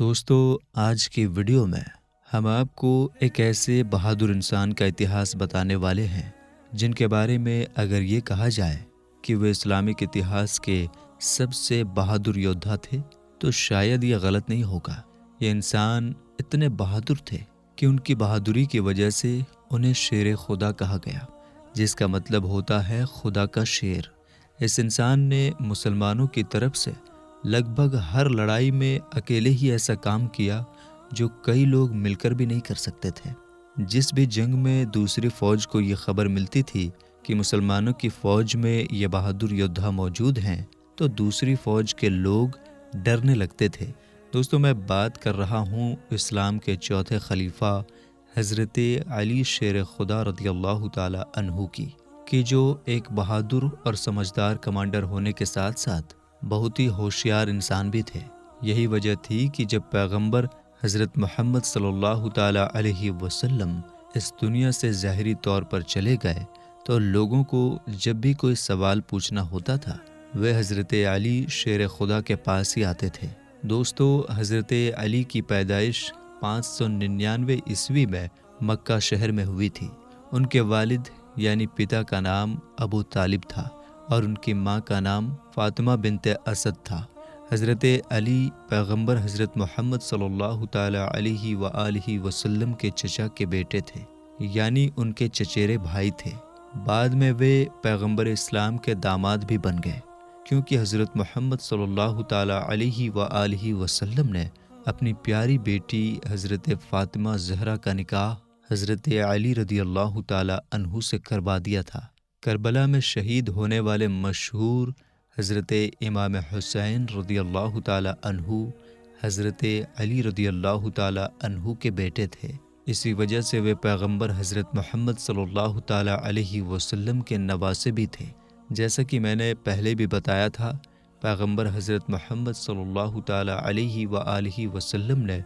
دوستو، آج کی ویڈیو میں ہم آپ کو ایک ایسے بہادر انسان کا اتہاس بتانے والے ہیں جن کے بارے میں اگر یہ کہا جائے کہ وہ اسلامک اتہاس کے سب سے بہادر یودھا تھے تو شاید یہ غلط نہیں ہوگا۔ یہ انسان اتنے بہادر تھے کہ ان کی بہادری کی وجہ سے انہیں شیر خدا کہا گیا، جس کا مطلب ہوتا ہے خدا کا شیر۔ اس انسان نے مسلمانوں کی طرف سے لگ بھگ ہر لڑائی میں اکیلے ہی ایسا کام کیا جو کئی لوگ مل کر بھی نہیں کر سکتے تھے۔ جس بھی جنگ میں دوسری فوج کو یہ خبر ملتی تھی کہ مسلمانوں کی فوج میں یہ بہادر یودھا موجود ہیں تو دوسری فوج کے لوگ ڈرنے لگتے تھے۔ دوستو، میں بات کر رہا ہوں اسلام کے چوتھے خلیفہ حضرت علی شیر خدا رضی اللہ تعالی عنہ کی، کہ جو ایک بہادر اور سمجھدار کمانڈر ہونے کے ساتھ ساتھ بہت ہی ہوشیار انسان بھی تھے۔ یہی وجہ تھی کہ جب پیغمبر حضرت محمد صلی اللہ تعالی علیہ وسلم اس دنیا سے ظاہری طور پر چلے گئے تو لوگوں کو جب بھی کوئی سوال پوچھنا ہوتا تھا وہ حضرت علی شیر خدا کے پاس ہی آتے تھے۔ دوستو، حضرت علی کی پیدائش 599 عیسوی میں مکہ شہر میں ہوئی تھی۔ ان کے والد یعنی پتا کا نام ابو طالب تھا اور ان کی ماں کا نام فاطمہ بنت اسد تھا۔ حضرت علی پیغمبر حضرت محمد صلی اللہ تعالی علیہ وآلہ وسلم کے چچا کے بیٹے تھے، یعنی ان کے چچیرے بھائی تھے۔ بعد میں وہ پیغمبر اسلام کے داماد بھی بن گئے، کیونکہ حضرت محمد صلی اللہ تعالی علیہ وآلہ وسلم نے اپنی پیاری بیٹی حضرت فاطمہ زہرا کا نکاح حضرت علی رضی اللہ تعالی عنہ سے کروا دیا تھا۔ کربلا میں شہید ہونے والے مشہور حضرت امام حسین رضی اللہ تعالی عنہ حضرت علی رضی اللہ تعالی عنہ کے بیٹے تھے۔ اسی وجہ سے وہ پیغمبر حضرت محمد صلی اللہ تعالی علیہ وسلم کے نواسے بھی تھے۔ جیسا کہ میں نے پہلے بھی بتایا تھا، پیغمبر حضرت محمد صلی اللہ تعالی علیہ وآلہ وسلم نے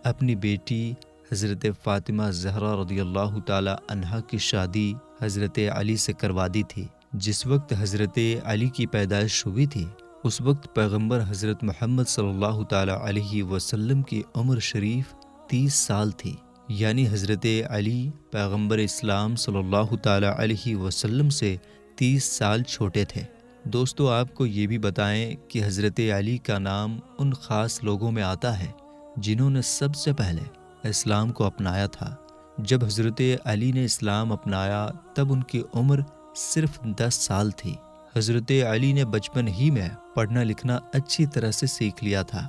اپنی بیٹی حضرت فاطمہ زہرا رضی اللہ تعالی عنہا کی شادی حضرت علی سے کروا دی تھی۔ جس وقت حضرت علی کی پیدائش ہوئی تھی اس وقت پیغمبر حضرت محمد صلی اللہ تعالی علیہ وسلم کی عمر شریف 30 سال تھی، یعنی حضرت علی پیغمبر اسلام صلی اللہ تعالی علیہ وسلم سے 30 سال چھوٹے تھے۔ دوستو، آپ کو یہ بھی بتائیں کہ حضرت علی کا نام ان خاص لوگوں میں آتا ہے جنہوں نے سب سے پہلے اسلام کو اپنایا تھا۔ جب حضرت علی نے اسلام اپنایا تب ان کی عمر صرف 10 سال تھی۔ حضرت علی نے بچپن ہی میں پڑھنا لکھنا اچھی طرح سے سیکھ لیا تھا،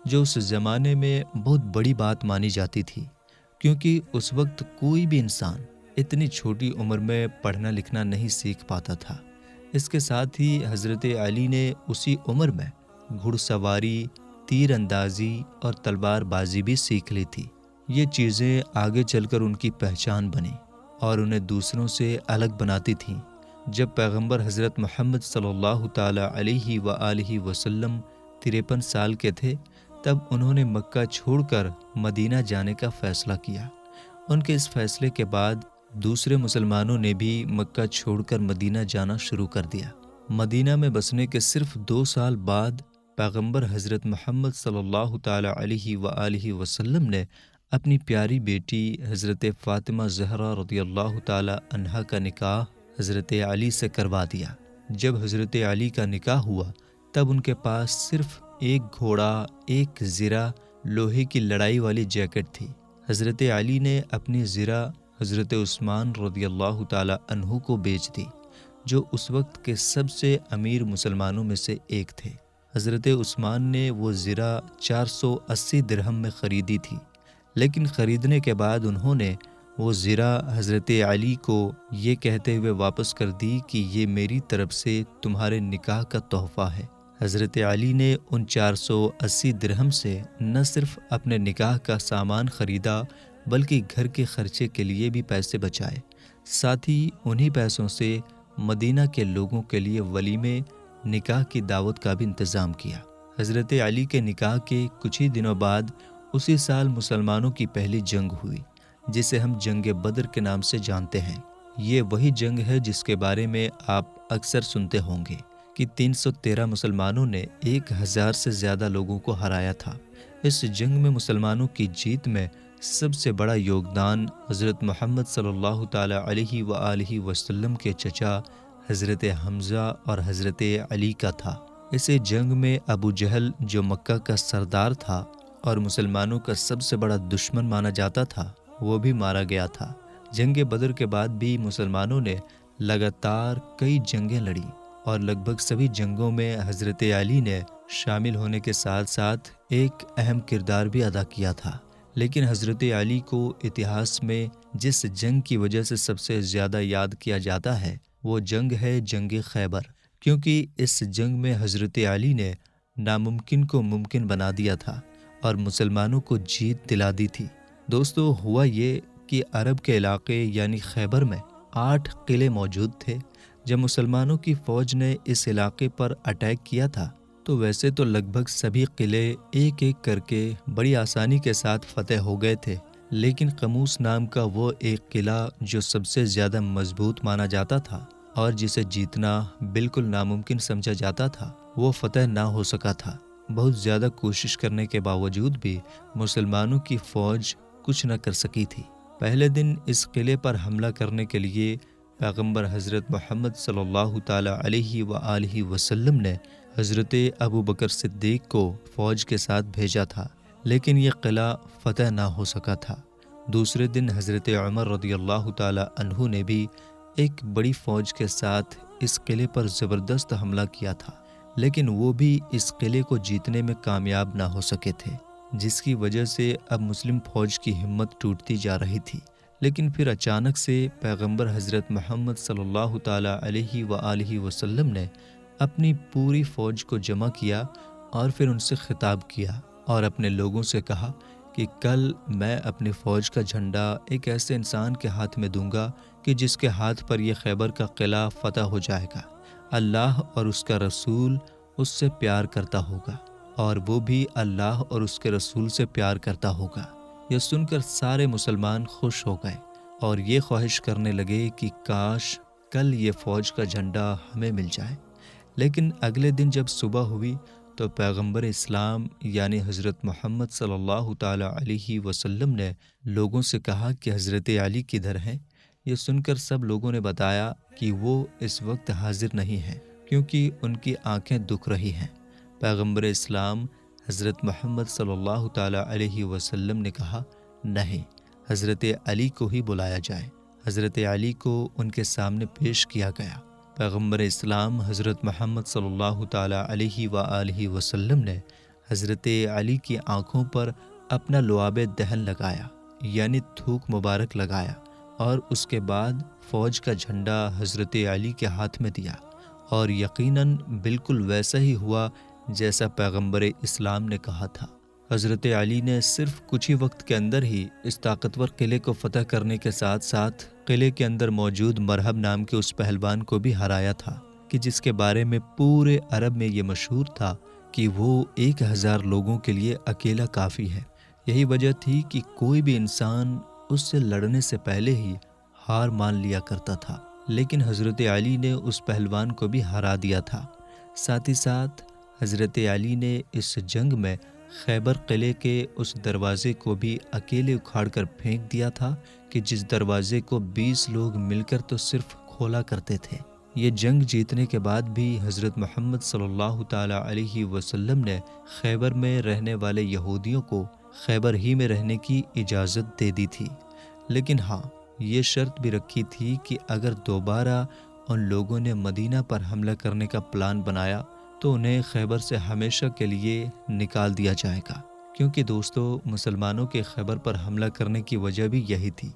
جو اس زمانے میں بہت بڑی بات مانی جاتی تھی، کیونکہ اس وقت کوئی بھی انسان اتنی چھوٹی عمر میں پڑھنا لکھنا نہیں سیکھ پاتا تھا۔ اس کے ساتھ ہی حضرت علی نے اسی عمر میں گھڑ سواری، تیر اندازی اور تلوار بازی بھی سیکھ لی تھی۔ یہ چیزیں آگے چل کر ان کی پہچان بنی اور انہیں دوسروں سے الگ بناتی تھیں۔ جب پیغمبر حضرت محمد صلی اللہ تعالی علیہ وآلہ وسلم 53 سال کے تھے تب انہوں نے مکہ چھوڑ کر مدینہ جانے کا فیصلہ کیا۔ ان کے اس فیصلے کے بعد دوسرے مسلمانوں نے بھی مکہ چھوڑ کر مدینہ جانا شروع کر دیا۔ مدینہ میں بسنے کے صرف 2 سال بعد پیغمبر حضرت محمد صلی اللہ تعالی علیہ وآلہ وسلم نے اپنی پیاری بیٹی حضرت فاطمہ زہرا رضی اللہ تعالی عنہا کا نکاح حضرت علی سے کروا دیا۔ جب حضرت علی کا نکاح ہوا تب ان کے پاس صرف ایک گھوڑا، ایک زرہ، لوہے کی لڑائی والی جیکٹ تھی۔ حضرت علی نے اپنی زرہ حضرت عثمان رضی اللہ تعالی عنہ کو بیچ دی، جو اس وقت کے سب سے امیر مسلمانوں میں سے ایک تھے۔ حضرت عثمان نے وہ زرہ 480 درہم میں خریدی تھی، لیکن خریدنے کے بعد انہوں نے وہ زرہ حضرت علی کو یہ کہتے ہوئے واپس کر دی کہ یہ میری طرف سے تمہارے نکاح کا تحفہ ہے۔ حضرت علی نے ان 480 درہم سے نہ صرف اپنے نکاح کا سامان خریدا بلکہ گھر کے خرچے کے لیے بھی پیسے بچائے۔ ساتھ ہی انہی پیسوں سے مدینہ کے لوگوں کے لیے ولیمے نکاح کی دعوت کا بھی انتظام کیا۔ حضرت علی کے نکاح کے کچھ ہی دنوں بعد اسی سال مسلمانوں کی پہلی جنگ ہوئی، جسے ہم جنگ بدر کے نام سے جانتے ہیں۔ یہ وہی جنگ ہے جس کے بارے میں آپ اکثر سنتے ہوں گے کہ 313 مسلمانوں نے 1000 سے زیادہ لوگوں کو ہرایا تھا۔ اس جنگ میں مسلمانوں کی جیت میں سب سے بڑا یوگدان حضرت محمد صلی اللہ تعالی علیہ وآلہ وسلم کے چچا حضرت حمزہ اور حضرت علی کا تھا۔ اسے جنگ میں ابو جہل جو مکہ کا سردار تھا اور مسلمانوں کا سب سے بڑا دشمن مانا جاتا تھا، وہ بھی مارا گیا تھا۔ جنگ بدر کے بعد بھی مسلمانوں نے لگاتار کئی جنگیں لڑی اور لگ بھگ سبھی جنگوں میں حضرت علی نے شامل ہونے کے ساتھ ساتھ ایک اہم کردار بھی ادا کیا تھا۔ لیکن حضرت علی کو اتہاس میں جس جنگ کی وجہ سے سب سے زیادہ یاد کیا جاتا ہے وہ جنگ ہے جنگ خیبر، کیونکہ اس جنگ میں حضرت علی نے ناممکن کو ممکن بنا دیا تھا اور مسلمانوں کو جیت دلا دی تھی۔ دوستو، ہوا یہ کہ عرب کے علاقے یعنی خیبر میں 8 قلعے موجود تھے۔ جب مسلمانوں کی فوج نے اس علاقے پر اٹیک کیا تھا تو ویسے تو لگ بھگ سبھی قلعے ایک ایک کر کے بڑی آسانی کے ساتھ فتح ہو گئے تھے، لیکن قموس نام کا وہ ایک قلعہ جو سب سے زیادہ مضبوط مانا جاتا تھا اور جسے جیتنا بالکل ناممکن سمجھا جاتا تھا، وہ فتح نہ ہو سکا تھا۔ بہت زیادہ کوشش کرنے کے باوجود بھی مسلمانوں کی فوج کچھ نہ کر سکی تھی۔ پہلے دن اس قلعے پر حملہ کرنے کے لیے پیغمبر حضرت محمد صلی اللہ تعالی علیہ وآلہ وسلم نے حضرت ابو بکر صدیق کو فوج کے ساتھ بھیجا تھا، لیکن یہ قلعہ فتح نہ ہو سکا تھا۔ دوسرے دن حضرت عمر رضی اللہ تعالی عنہ نے بھی ایک بڑی فوج کے ساتھ اس قلعے پر زبردست حملہ کیا تھا، لیکن وہ بھی اس قلعے کو جیتنے میں کامیاب نہ ہو سکے تھے، جس کی وجہ سے اب مسلم فوج کی ہمت ٹوٹتی جا رہی تھی۔ لیکن پھر اچانک سے پیغمبر حضرت محمد صلی اللہ تعالی علیہ وآلہ وسلم نے اپنی پوری فوج کو جمع کیا اور پھر ان سے خطاب کیا اور اپنے لوگوں سے کہا کہ کل میں اپنی فوج کا جھنڈا ایک ایسے انسان کے ہاتھ میں دوں گا کہ جس کے ہاتھ پر یہ خیبر کا قلعہ فتح ہو جائے گا۔ اللہ اور اس کا رسول اس سے پیار کرتا ہوگا اور وہ بھی اللہ اور اس کے رسول سے پیار کرتا ہوگا۔ یہ سن کر سارے مسلمان خوش ہو گئے اور یہ خواہش کرنے لگے کہ کاش کل یہ فوج کا جھنڈا ہمیں مل جائے۔ لیکن اگلے دن جب صبح ہوئی تو پیغمبر اسلام یعنی حضرت محمد صلی اللہ تعالی علیہ وسلم نے لوگوں سے کہا کہ حضرت علی کدھر ہیں؟ یہ سن کر سب لوگوں نے بتایا کہ وہ اس وقت حاضر نہیں ہیں کیونکہ ان کی آنکھیں دکھ رہی ہیں۔ پیغمبر اسلام حضرت محمد صلی اللہ تعالی علیہ وسلم نے کہا نہیں، حضرت علی کو ہی بلایا جائے۔ حضرت علی کو ان کے سامنے پیش کیا گیا۔ پیغمبر اسلام حضرت محمد صلی اللہ تعالی علیہ وآلہ وسلم نے حضرت علی کی آنکھوں پر اپنا لعاب دہن لگایا یعنی تھوک مبارک لگایا اور اس کے بعد فوج کا جھنڈا حضرت علی کے ہاتھ میں دیا، اور یقیناً بالکل ویسا ہی ہوا جیسا پیغمبر اسلام نے کہا تھا۔ حضرت علی نے صرف کچھ ہی وقت کے اندر ہی اس طاقتور قلعے کو فتح کرنے کے ساتھ ساتھ قلعے کے اندر موجود مرہب نام کے اس پہلوان کو بھی ہرایا تھا کہ جس کے بارے میں پورے عرب میں یہ مشہور تھا کہ وہ 1000 لوگوں کے لیے اکیلا کافی ہے۔ یہی وجہ تھی کہ کوئی بھی انسان اس سے لڑنے سے پہلے ہی ہار مان لیا کرتا تھا، لیکن حضرت علی نے اس پہلوان کو بھی ہرا دیا تھا۔ ساتھ ہی ساتھ حضرت علی نے اس جنگ میں خیبر قلعے کے اس دروازے کو بھی اکیلے اکھاڑ کر پھینک دیا تھا کہ جس دروازے کو 20 لوگ مل کر تو صرف کھولا کرتے تھے۔ یہ جنگ جیتنے کے بعد بھی حضرت محمد صلی اللہ تعالی علیہ وسلم نے خیبر میں رہنے والے یہودیوں کو خیبر ہی میں رہنے کی اجازت دے دی تھی، لیکن ہاں یہ شرط بھی رکھی تھی کہ اگر دوبارہ ان لوگوں نے مدینہ پر حملہ کرنے کا پلان بنایا تو انہیں خیبر سے ہمیشہ کے لیے نکال دیا جائے گا۔ کیونکہ دوستو، مسلمانوں کے خیبر پر حملہ کرنے کی وجہ بھی یہی تھی،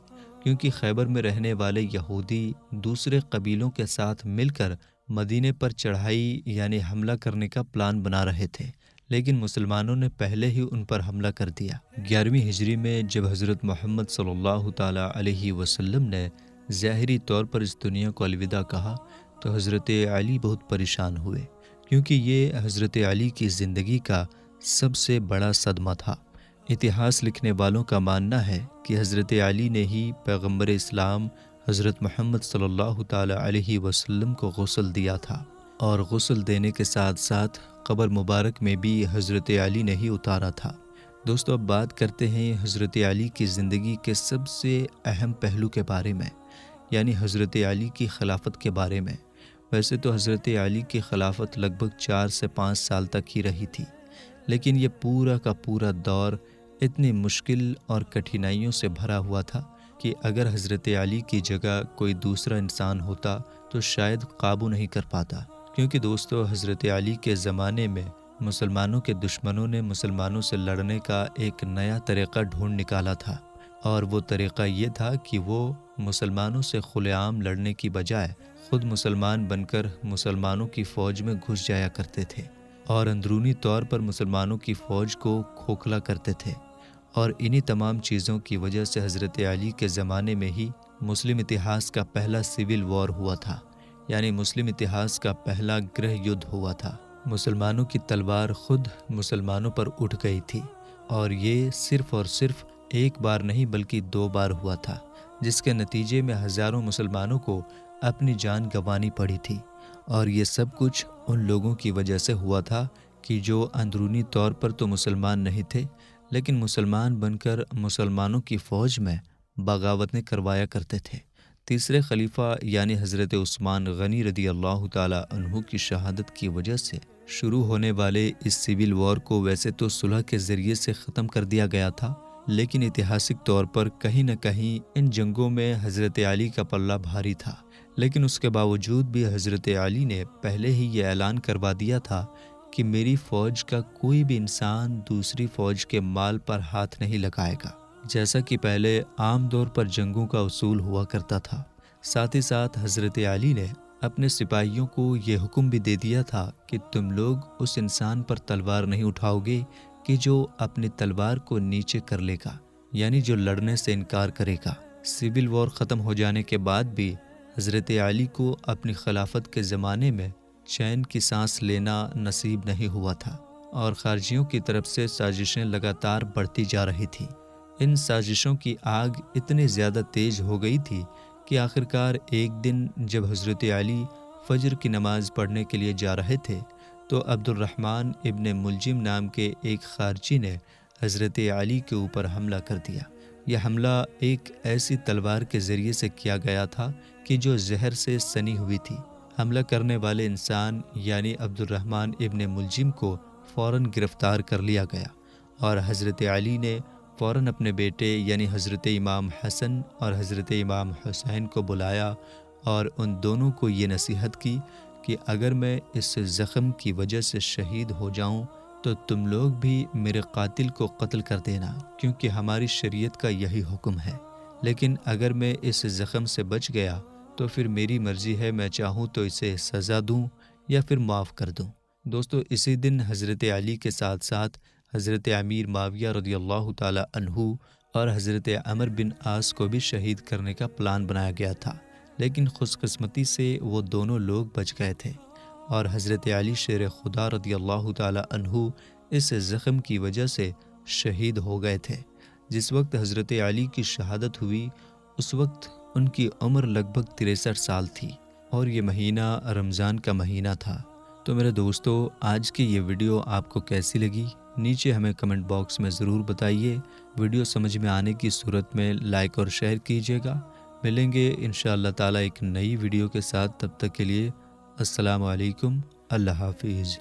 کیونکہ خیبر میں رہنے والے یہودی دوسرے قبیلوں کے ساتھ مل کر مدینے پر چڑھائی یعنی حملہ کرنے کا پلان بنا رہے تھے، لیکن مسلمانوں نے پہلے ہی ان پر حملہ کر دیا۔ 11ویں ہجری میں جب حضرت محمد صلی اللہ تعالی علیہ وسلم نے ظاہری طور پر اس دنیا کو الوداع کہا تو حضرت علی بہت پریشان ہوئے، کیونکہ یہ حضرت علی کی زندگی کا سب سے بڑا صدمہ تھا۔ اتہاس لکھنے والوں کا ماننا ہے کہ حضرت علی نے ہی پیغمبر اسلام حضرت محمد صلی اللہ تعالی علیہ وسلم کو غسل دیا تھا، اور غسل دینے کے ساتھ ساتھ قبر مبارک میں بھی حضرت علی نے ہی اتارا تھا۔ دوستو اب بات کرتے ہیں حضرت علی کی زندگی کے سب سے اہم پہلو کے بارے میں، یعنی حضرت علی کی خلافت کے بارے میں۔ ویسے تو حضرت علی کی خلافت لگ بھگ 4 سے 5 سال تک ہی رہی تھی، لیکن یہ پورا کا پورا دور اتنی مشکل اور کٹھنائیوں سے بھرا ہوا تھا کہ اگر حضرت علی کی جگہ کوئی دوسرا انسان ہوتا تو شاید قابو نہیں کر پاتا، کیونکہ دوستو حضرت علی کے زمانے میں مسلمانوں کے دشمنوں نے مسلمانوں سے لڑنے کا ایک نیا طریقہ ڈھونڈ نکالا تھا، اور وہ طریقہ یہ تھا کہ وہ مسلمانوں سے کھلے عام لڑنے کی بجائے خود مسلمان بن کر مسلمانوں کی فوج میں گھس جایا کرتے تھے اور اندرونی طور پر مسلمانوں کی فوج کو کھوکھلا کرتے تھے۔ اور انہی تمام چیزوں کی وجہ سے حضرت علی کے زمانے میں ہی مسلم اتحاد کا پہلا سول وار ہوا تھا، یعنی مسلم اتحاد کا پہلا گرہ یدھ ہوا تھا۔ مسلمانوں کی تلوار خود مسلمانوں پر اٹھ گئی تھی، اور یہ صرف اور صرف ایک بار نہیں بلکہ 2 بار ہوا تھا، جس کے نتیجے میں ہزاروں مسلمانوں کو اپنی جان گنوانی پڑی تھی۔ اور یہ سب کچھ ان لوگوں کی وجہ سے ہوا تھا کہ جو اندرونی طور پر تو مسلمان نہیں تھے، لیکن مسلمان بن کر مسلمانوں کی فوج میں بغاوتیں کروایا کرتے تھے۔ تیسرے خلیفہ یعنی حضرت عثمان غنی رضی اللہ تعالی عنہ کی شہادت کی وجہ سے شروع ہونے والے اس سول وار کو ویسے تو صلح کے ذریعے سے ختم کر دیا گیا تھا، لیکن اتہاسک طور پر کہیں نہ کہیں ان جنگوں میں حضرت علی کا پلہ بھاری تھا۔ لیکن اس کے باوجود بھی حضرت علی نے پہلے ہی یہ اعلان کروا دیا تھا کہ میری فوج کا کوئی بھی انسان دوسری فوج کے مال پر ہاتھ نہیں لگائے گا، جیسا کہ پہلے عام طور پر جنگوں کا اصول ہوا کرتا تھا۔ ساتھ ہی ساتھ حضرت علی نے اپنے سپاہیوں کو یہ حکم بھی دے دیا تھا کہ تم لوگ اس انسان پر تلوار نہیں اٹھاؤ گے کہ جو اپنی تلوار کو نیچے کر لے گا، یعنی جو لڑنے سے انکار کرے گا۔ سول وار ختم ہو جانے کے بعد بھی حضرت علی کو اپنی خلافت کے زمانے میں چین کی سانس لینا نصیب نہیں ہوا تھا، اور خارجیوں کی طرف سے سازشیں لگاتار بڑھتی جا رہی تھیں۔ ان سازشوں کی آگ اتنی زیادہ تیز ہو گئی تھی کہ آخرکار ایک دن جب حضرت علی فجر کی نماز پڑھنے کے لیے جا رہے تھے تو عبد الرحمن ابن ملجم نام کے ایک خارجی نے حضرت علی کے اوپر حملہ کر دیا۔ یہ حملہ ایک ایسی تلوار کے ذریعے سے کیا گیا تھا کہ جو زہر سے سنی ہوئی تھی۔ حملہ کرنے والے انسان یعنی عبد الرحمن ابن ملجم کو فوراً گرفتار کر لیا گیا، اور حضرت علی نے فوراً اپنے بیٹے یعنی حضرت امام حسن اور حضرت امام حسین کو بلایا اور ان دونوں کو یہ نصیحت کی کہ اگر میں اس زخم کی وجہ سے شہید ہو جاؤں تو تم لوگ بھی میرے قاتل کو قتل کر دینا، کیونکہ ہماری شریعت کا یہی حکم ہے۔ لیکن اگر میں اس زخم سے بچ گیا تو پھر میری مرضی ہے، میں چاہوں تو اسے سزا دوں یا پھر معاف کر دوں۔ دوستو اسی دن حضرت علی کے ساتھ ساتھ حضرت امیر معاویہ رضی اللہ تعالی عنہ اور حضرت عمر بن عاص کو بھی شہید کرنے کا پلان بنایا گیا تھا، لیکن خوش قسمتی سے وہ دونوں لوگ بچ گئے تھے، اور حضرت علی شیر خدا رضی اللہ تعالی عنہ اس زخم کی وجہ سے شہید ہو گئے تھے۔ جس وقت حضرت علی کی شہادت ہوئی اس وقت ان کی عمر لگ بھگ 63 سال تھی، اور یہ مہینہ رمضان کا مہینہ تھا۔ تو میرے دوستو آج کی یہ ویڈیو آپ کو کیسی لگی نیچے ہمیں کمنٹ باکس میں ضرور بتائیے۔ ویڈیو سمجھ میں آنے کی صورت میں لائک اور شیئر کیجیے گا۔ ملیں گے انشاءاللہ تعالی ایک نئی ویڈیو کے ساتھ، تب تک کے لیے السلام علیکم، اللہ حافظ۔